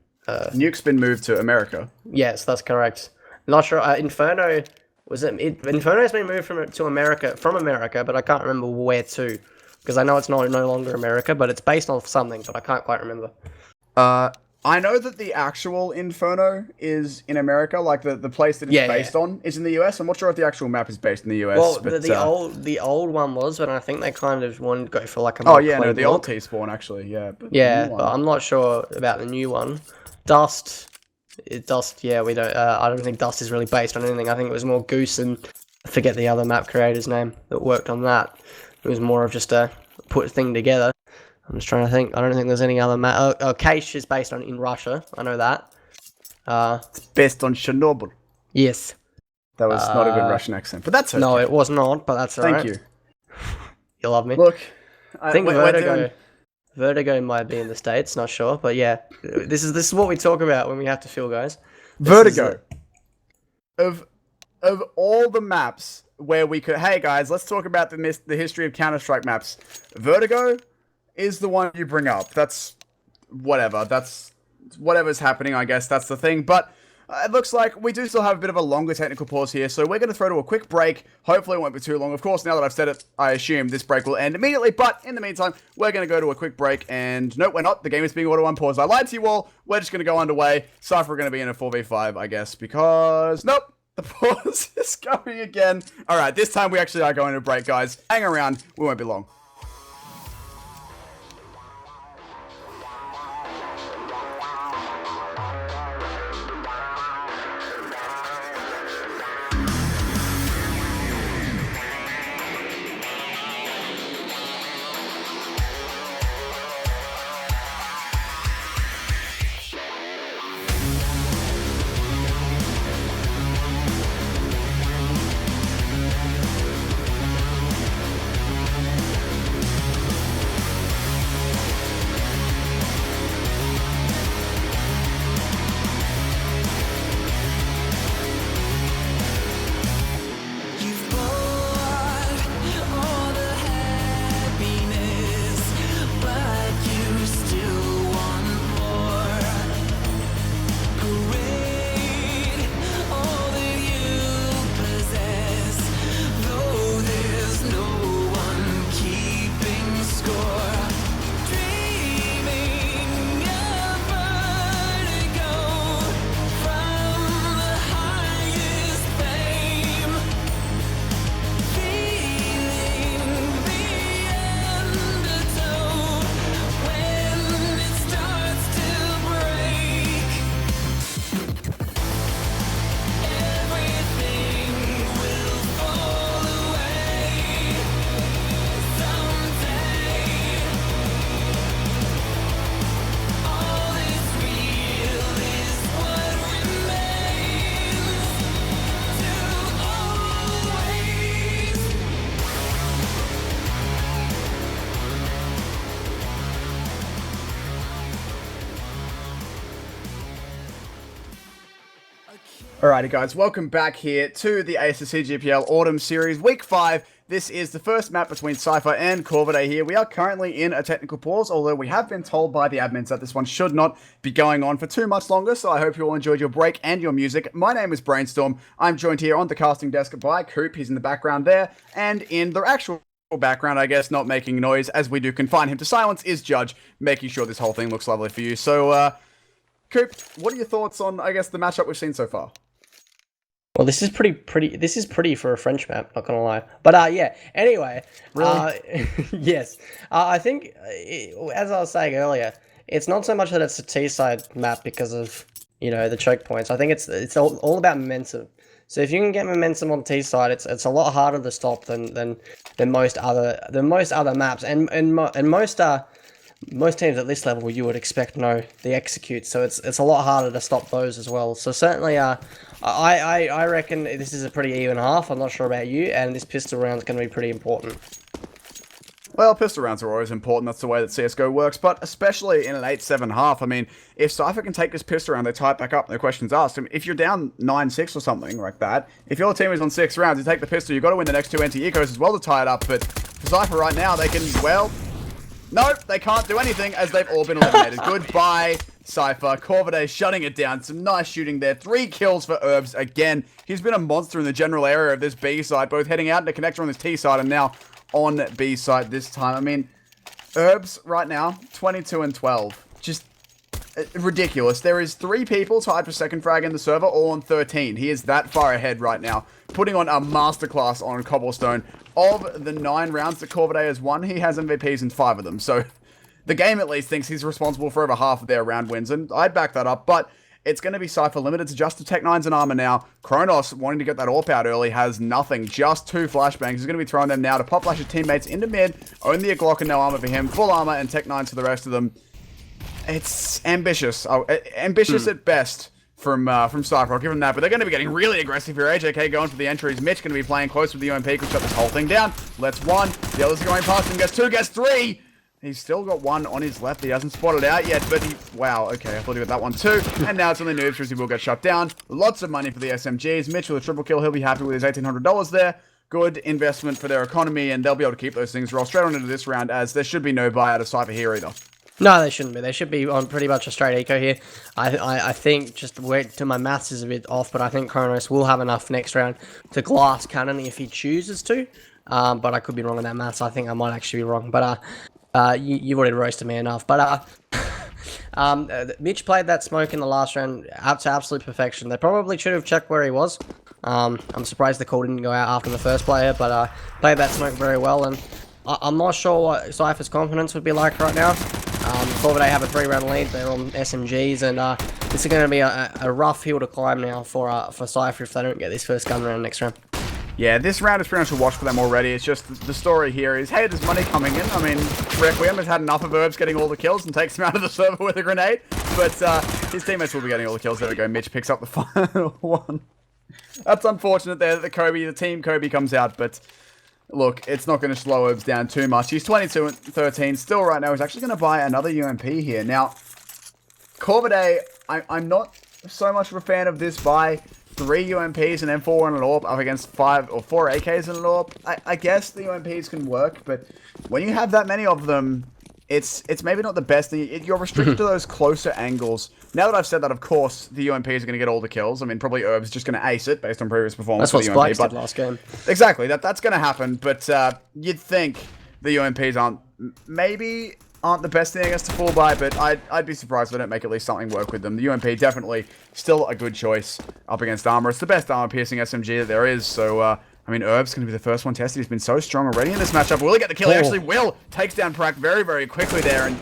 Nuke's been moved to America. Yes, that's correct. Not sure. Inferno Inferno's been moved from America, but I can't remember where to. Because I know it's no longer America, but it's based off something, but I can't quite remember. I know that the actual Inferno is in America, like the place that it's based on is in the US. I'm not sure if the actual map is based in the US. Well, but, the old one was, but I think they kind of wanted to go for like a the old T-Spawn actually, yeah. But but I'm not sure about the new one. Dust, we don't. I don't think Dust is really based on anything. I think it was more Goose and I forget the other map creator's name that worked on that. It was more of just a put thing together. I'm just trying to think. I don't think there's any other map. Kaish is based in Russia. I know that. It's based on Chernobyl. Yes. That was not a good Russian accent, but that's okay. No, it was not, but that's alright. Thank you. You love me. Look, I think Vertigo might be in the States, not sure, but yeah. This is what we talk about when we have to fill, guys. Vertigo. Of all the maps where we could... Hey, guys, let's talk about the history of Counter-Strike maps. Vertigo is the one you bring up. That's whatever. That's whatever's happening, I guess. That's the thing. But it looks like we do still have a bit of a longer technical pause here, so we're going to throw to a quick break. Hopefully it won't be too long. Of course, now that I've said it, I assume this break will end immediately, but in the meantime, we're going to go to a quick break, and no, we're not. The game is being auto-unpaused. I lied to you all. We're just going to go underway. Cypher are going to be in a 4v5, I guess, because... Nope. The pause is going again. Alright, this time we actually are going to break, guys. Hang around. We won't be long. Alrighty guys, welcome back here to the Acer CGPL Autumn Series Week 5. This is the first map between Cypher and Corvidae here. We are currently in a technical pause, although we have been told by the admins that this one should not be going on for too much longer, so I hope you all enjoyed your break and your music. My name is Brainstorm. I'm joined here on the casting desk by Coop, he's in the background there, and in the actual background, I guess, not making noise, as we do confine him to silence, is Judge, making sure this whole thing looks lovely for you. So, Coop, what are your thoughts on, I guess, the matchup we've seen so far? Well, this is pretty. This is pretty for a French map. Not gonna lie, but yeah. Anyway, Really? yes. I think, as I was saying earlier, it's not so much that it's a T-side map because of the choke points. I think it's all about momentum. So if you can get momentum on T-side, it's a lot harder to stop than most other maps, and most teams at this level you would expect they execute, so it's a lot harder to stop those as well. So certainly I reckon this is a pretty even half. I'm not sure about you, and this pistol round is going to be pretty important. Well, pistol rounds are always important, that's the way that CSGO works, but especially in an 8-7 half, I mean, if Cypher can take this pistol round, they tie it back up, no questions asked. I mean, if you're down 9-6 or something like that, if your team is on 6 rounds, you take the pistol, you've got to win the next 2 anti-ecos as well to tie it up, but for Cypher right now, they can, well, nope, they can't do anything as they've all been eliminated. Goodbye, Cypher. Corvidae shutting it down. Some nice shooting there. 3 kills for Herbs again. He's been a monster in the general area of this B side, both heading out into connector on this T side and now on B side this time. I mean, Herbs right now, 22 and 12. Just ridiculous. There is 3 people tied for second frag in the server, all on 13. He is that far ahead right now, putting on a masterclass on Cobblestone. Of the 9 rounds that Corvidae has won, he has MVPs in 5 of them. So the game at least thinks he's responsible for over half of their round wins, and I'd back that up. But it's going to be Cypher limited to just the Tech 9s and armor now. Kronos, wanting to get that AWP out early, has nothing. Just 2 flashbangs. He's going to be throwing them now to pop flash his teammates into mid. Only a Glock and no armor for him. Full armor and Tech 9s for the rest of them. It's ambitious. Ambitious at best from Cypher. I'll give them that. But they're going to be getting really aggressive here. AJK going for the entries. Mitch going to be playing close with the UMP. Could shut this whole thing down. Let's 1. The others are going past him. Gets 2. Gets 3. He's still got 1 on his left. He hasn't spotted out yet, but wow, okay, I thought he got that one too. And now it's only Noobs because he will get shut down. Lots of money for the SMGs. Mitch with a triple kill. He'll be happy with his $1,800 there. Good investment for their economy, and they'll be able to keep those things. Roll straight on into this round, as there should be no buyout of Cypher here either. No, they shouldn't be. They should be on pretty much a straight eco here. I think, just wait till my maths is a bit off, but I think Kronos will have enough next round to glass Cannon if he chooses to. But I could be wrong on that maths. I think I might actually be wrong. But you've already roasted me enough. But Mitch played that smoke in the last round up to absolute perfection. They probably should have checked where he was. I'm surprised the call didn't go out after the first player, but played that smoke very well. And I'm not sure what Cypher's confidence would be like right now. Corvidae have a 3-round lead. They're on SMGs, and this is going to be a rough hill to climb now for Cypher if they don't get this first gun round next round. Yeah, this round is pretty much a wash for them already. It's just the story here is, hey, there's money coming in. I mean, Requiem has had enough of Herbs getting all the kills and takes him out of the server with a grenade. But his teammates will be getting all the kills. There we go. Mitch picks up the final one. That's unfortunate there that the team Kobe comes out, but look, it's not going to slow Herbs down too much. He's 22 and 13. Still right now, he's actually going to buy another UMP here. Now, Corvidae, I'm not so much of a fan of this buy. 3 UMPs and M4 and an AWP up against 5 or 4 AKs and an AWP. I guess the UMPs can work, but when you have that many of them, it's maybe not the best thing. You're restricted to those closer angles. Now that I've said that, of course, the UMPs are going to get all the kills. I mean, probably Herb's just going to ace it based on previous performance. That's what Spikes did last game. Exactly, that's going to happen, but you'd think the UMPs aren't the best thing, I guess, to fall by, but I'd be surprised if they don't make at least something work with them. The UMP definitely still a good choice up against armor. It's the best armor-piercing SMG that there is, so, I mean, Herb's going to be the first one tested. He's been so strong already in this matchup. Will he get the kill? He actually will. Takes down Prak very, very quickly there, and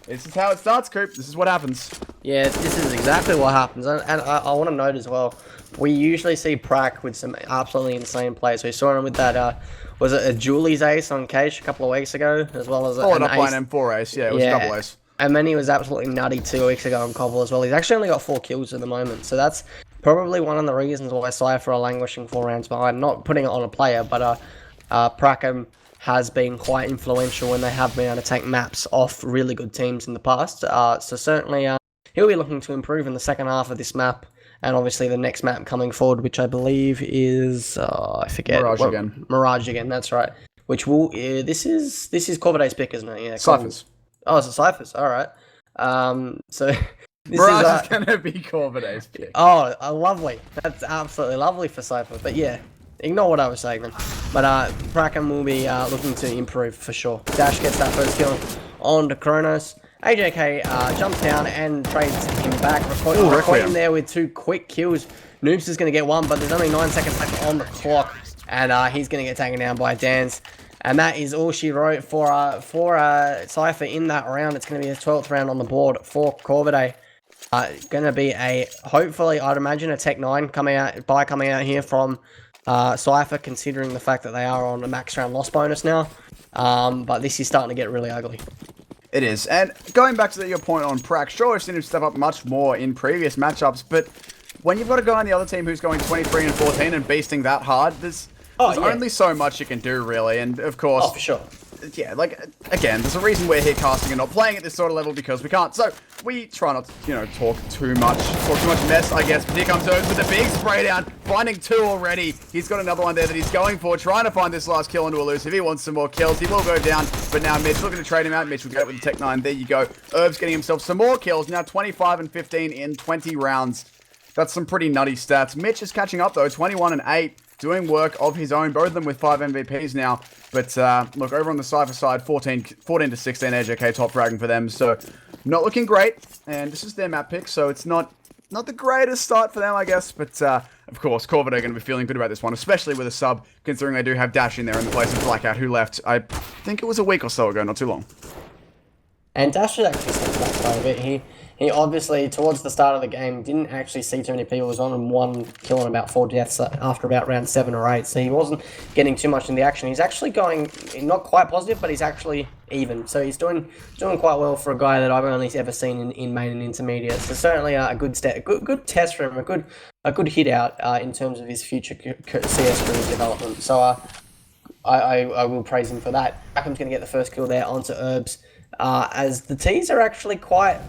this is how it starts, Coop. This is what happens. Yeah, this is exactly what happens, and I want to note as well, we usually see Prak with some absolutely insane plays. We saw him with that, was it a Julie's ace on Cage a couple of weeks ago, as well as followed up by an M4 ace. Yeah, it was a double ace. And then he was absolutely nutty 2 weeks ago on Cobble as well. He's actually only got 4 kills at the moment, so that's probably one of the reasons why Cypher are languishing 4 rounds behind. Not putting it on a player, but Prackham has been quite influential when they have been able to take maps off really good teams in the past. So certainly he'll be looking to improve in the second half of this map and obviously the next map coming forward, which I believe is I forget. Mirage again. That's right. Which will this is Corvidae's pick, isn't it? Yeah. Cyphers. Oh, it's a Cyphers. All right. So this Mirage is gonna be Corvidae's pick. Oh, lovely. That's absolutely lovely for Cypher. But yeah, ignore what I was saying then. But Bracken will be looking to improve for sure. Dash gets that first kill on to Kronos. AJK jumps down and trades him back. Requiem there with 2 quick kills. Noobs is going to get 1, but there's only 9 seconds left on the clock. And he's going to get taken down by Dance. And that is all she wrote for Cypher in that round. It's going to be the 12th round on the board for Corvidae. Going to be hopefully, I'd imagine, a Tech 9 coming out here from Cypher, considering the fact that they are on a max round loss bonus now. But this is starting to get really ugly. It is. And going back to your point on Prac, sure, we've seen him step up much more in previous matchups, but when you've got a guy on the other team who's going 23 and 14 and beasting that hard, there's only so much you can do, really. And of course, for sure. Yeah, like, again, there's a reason we're here casting and not playing at this sort of level, because we can't. So we try not to, talk too much mess, I guess. But here comes Herbs with a big spray down, finding 2 already. He's got another one there that he's going for, trying to find this last kill into Elusive. He wants some more kills. He will go down, but now Mitch looking to trade him out. Mitch will get it with the Tech 9. There you go. Herbs getting himself some more kills. Now 25 and 15 in 20 rounds. That's some pretty nutty stats. Mitch is catching up, though, 21 and 8. Doing work of his own, both of them with 5 MVPs now. But look, over on the Cypher side, 14 to 16 AJK top fragging for them. So not looking great. And this is their map pick, so it's not the greatest start for them, I guess. But of course, Corvidae are going to be feeling good about this one, especially with a sub, considering they do have Dash in there in the place of Blackout, who left, I think it was a week or so ago, not too long. And Dash has actually stepped back quite a bit. He obviously, towards the start of the game, didn't actually see too many people. He was on 1 kill and about 4 deaths after about round 7 or 8, so he wasn't getting too much in the action. He's actually going, not quite positive, but he's actually even. So he's doing quite well for a guy that I've only ever seen in main and intermediate. So certainly a good good test for him, a good hit out in terms of his future CS career development. So I will praise him for that. Brackham's going to get the first kill there onto Herbs. As the T's are actually quite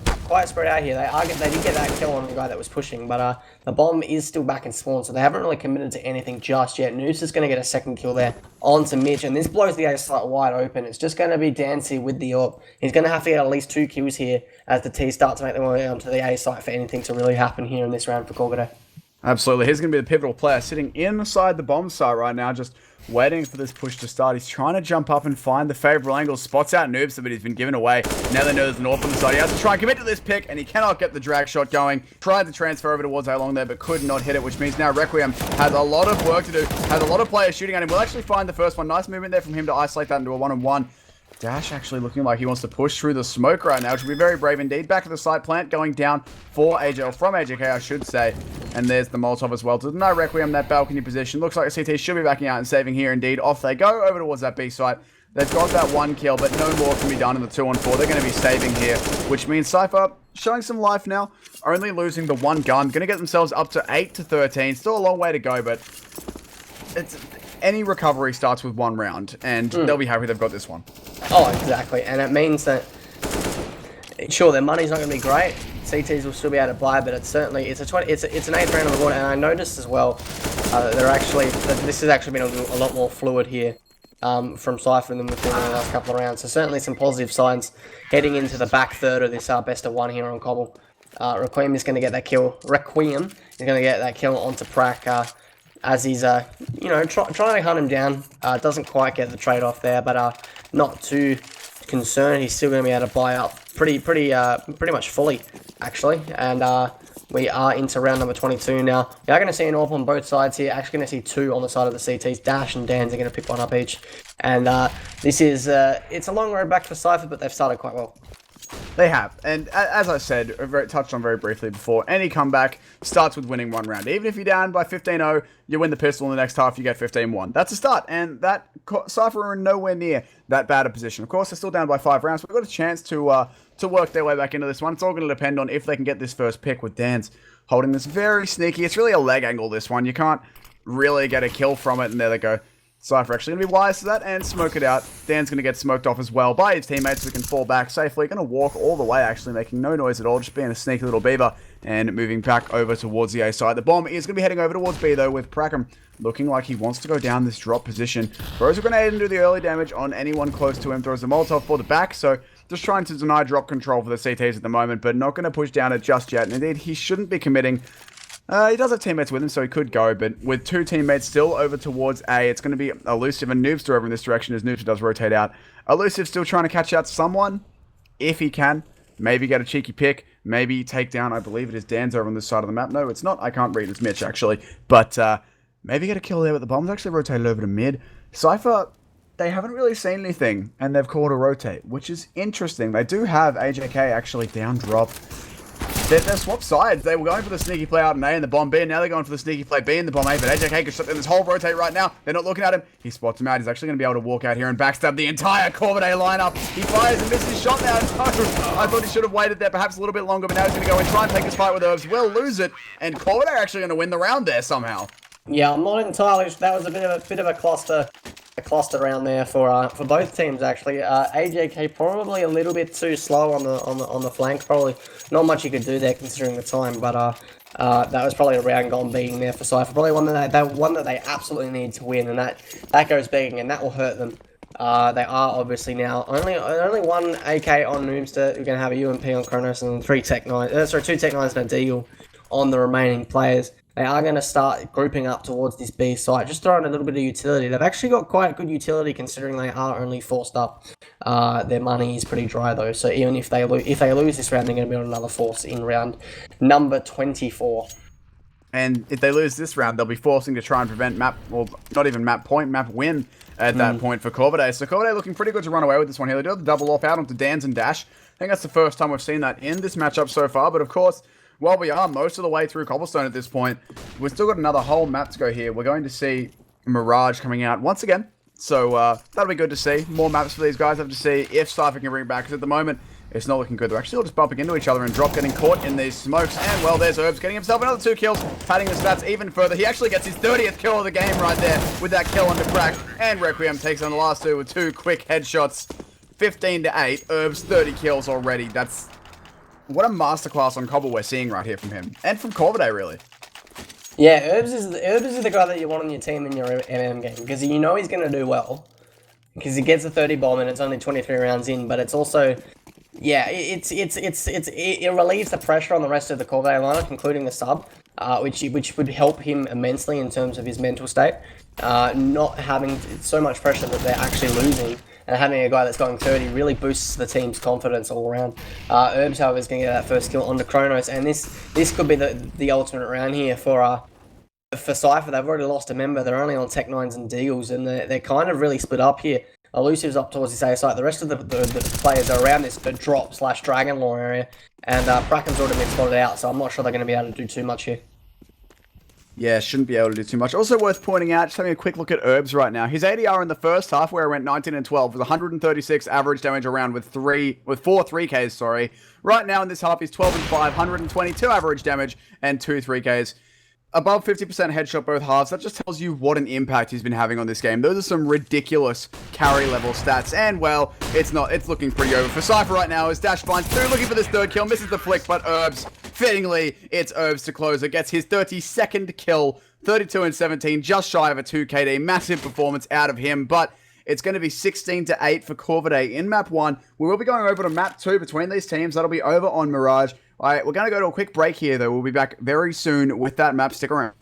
spread out here. They did get that kill on the guy that was pushing, but the bomb is still back in spawn, so they haven't really committed to anything just yet. Noose is going to get a second kill there onto Mitch, and this blows the A site wide open. It's just going to be Dancy with the AWP. He's going to have to get at least 2 kills here as the T's start to make their way onto the A site for anything to really happen here in this round for Corvidae. Absolutely. He's going to be the pivotal player sitting inside the bomb site right now, just waiting for this push to start. He's trying to jump up and find the favorable angle. Spots out Noobs, but he's been given away. Now they know there's an AWP on the side. He has to try and commit to this pick, and he cannot get the drag shot going. Tried to transfer over towards A-Long there, but could not hit it, which means now Requiem has a lot of work to do. Has a lot of players shooting at him. We'll actually find the first one. Nice movement there from him to isolate that into a 1-on-1. Dash actually looking like he wants to push through the smoke right now, which will be very brave indeed. Back to the side plant, going down for AJ, from AJK, I should say. And there's the Molotov as well to deny Requiem that balcony position. Looks like the CT should be backing out and saving here indeed. Off they go over towards that B site. They've got that 1 kill, but no more can be done in the 2-on-4. They're going to be saving here, which means Cypher showing some life now. Only losing the 1 gun. Going to get themselves up to 8 to 13. Still a long way to go, but any recovery starts with 1 round, and they'll be happy they've got this one. Oh, exactly. And it means that, sure, their money's not going to be great. CTs will still be able to buy, but it's an 8th round on the board. And I noticed as well, this has actually been a lot more fluid here from Cypher than we've been in the last couple of rounds. So certainly some positive signs heading into the back third of this best of 1 here on Cobble. Requiem is going to get that kill. Requiem is going to get that kill onto Prac. As he's, trying to hunt him down. Doesn't quite get the trade-off there, but not too concerned. He's still going to be able to buy up pretty much fully, actually. And we are into round number 22 now. We are going to see an AWP on both sides here. Actually going to see 2 on the side of the CTs. Dash and Dan's are going to pick 1 up each. And this is, it's a long road back for Cypher, but they've started quite well. They have, and as I said, touched on very briefly before, any comeback starts with winning 1 round. Even if you're down by 15-0, you win the pistol in the next half, you get 15-1. That's a start, and that Cypher are nowhere near that bad a position. Of course, they're still down by 5 rounds, but they've got a chance to work their way back into this one. It's all going to depend on if they can get this first pick, with Dan's holding this very sneaky. It's really a leg angle, this one. You can't really get a kill from it, and there they go. Cypher actually going to be wise to that and smoke it out. Dan's going to get smoked off as well by his teammates, so he can fall back safely. Going to walk all the way, actually, making no noise at all, just being a sneaky little beaver and moving back over towards the A side. The bomb is going to be heading over towards B, though, with Prackham looking like he wants to go down this drop position. Throws a grenade and do the early damage on anyone close to him. Throws a Molotov for the back, so just trying to deny drop control for the CTs at the moment, but not going to push down it just yet. And indeed, he shouldn't be committing. He does have teammates with him, so he could go, but with two teammates still over towards A, it's going to be Elusive and Noobster over in this direction as Noobster does rotate out. Elusive still trying to catch out someone, if he can. Maybe get a cheeky pick, maybe take down, I believe it is Dan's over on this side of the map. No, it's not. I can't read. It's Mitch, actually. But maybe get a kill there, but the bomb's actually rotated over to mid. Cypher, they haven't really seen anything, and they've called a rotate, which is interesting. They do have AJK actually down drop. They're swapped sides. They were going for the sneaky play out in A and the bomb B, and now they're going for the sneaky play B and the bomb A, but AJK can shut in this whole rotate right now. They're not looking at him. He spots him out. He's actually going to be able to walk out here and backstab the entire Corvidae lineup. He fires and misses his shot now. No, I thought he should have waited there perhaps a little bit longer, but now he's going to go and try and take this fight with Herbs. Will lose it, and Corvidae are actually going to win the round there somehow. Yeah, I'm not entirely sure. That was a bit of a cluster round there for both teams actually. AJK probably a little bit too slow on the flank. Probably not much you could do there considering the time, but that was probably a round gone being there for Cypher. Probably one that they absolutely need to win, and that goes begging, and that will hurt them. They are obviously now only one AK on Noobster. We're gonna have a UMP on Kronos and two Tech 9s and a Deagle on the remaining players. They are going to start grouping up towards this B site, just throwing a little bit of utility. They've actually got quite good utility considering they are only forced up. Their money is pretty dry though, so even if they lose this round, they're going to be on another force in round number 24. And if they lose this round, they'll be forcing to try and prevent map, well, not even map point, map win at that point for Corvidae. So Corvidae looking pretty good to run away with this one here. They do have the double off out onto Dans and Dash. I think that's the first time we've seen that in this matchup so far, but of course, while we are most of the way through Cobblestone at this point, we've still got another whole map to go here. We're going to see Mirage coming out once again. So that'll be good to see. More maps for these guys. Have to see if Cypher can bring it back, because at the moment, it's not looking good. They're actually all just bumping into each other and drop, getting caught in these smokes. And, well, there's Herbs getting himself another 2 kills, padding the stats even further. He actually gets his 30th kill of the game right there with that kill under Crack. And Requiem takes on the last two with 2 quick headshots. 15-8. Herbs, 30 kills already. That's... what a masterclass on Cobble we're seeing right here from him. And from Corvidae, really. Yeah, Herbs is the guy that you want on your team in your MM game, because you know he's going to do well. Because he gets a 30 bomb and it's only 23 rounds in, but it's also... yeah, it relieves the pressure on the rest of the Corvidae lineup, including the sub, which would help him immensely in terms of his mental state. Not having so much pressure that they're actually losing, and having a guy that's going 30 really boosts the team's confidence all around. Herbs, however, is going to get that first kill onto Kronos, and this could be the ultimate round here for Cypher. They've already lost a member. They're only on Tech 9s and Deagles, and they're kind of really split up here. Elusive's up towards this A site. The rest of the players are around this drop/Dragon Lore area, and Bracken's already been spotted out, so I'm not sure they're going to be able to do too much here. Yeah, shouldn't be able to do too much. Also worth pointing out, just having a quick look at Herbs right now. His ADR in the first half, where he went 19 and 12, was 136 average damage around with 4 3Ks, sorry. Right now in this half, he's 12 and 5, 122 average damage and 2 3Ks. Above 50% headshot both halves. That just tells you what an impact he's been having on this game. Those are some ridiculous carry level stats. And, well, it's looking pretty over for Cypher right now as Dash finds through, looking for this third kill, misses the flick, but Herbs, fittingly, it's Herbs to close it. Gets his 32nd kill, 32 and 17, just shy of a 2KD. Massive performance out of him, but it's going to be 16-8 for Corvidae in map 1. We will be going over to map 2 between these teams. That'll be over on Mirage. All right, we're going to go to a quick break here, though. We'll be back very soon with that map. Stick around.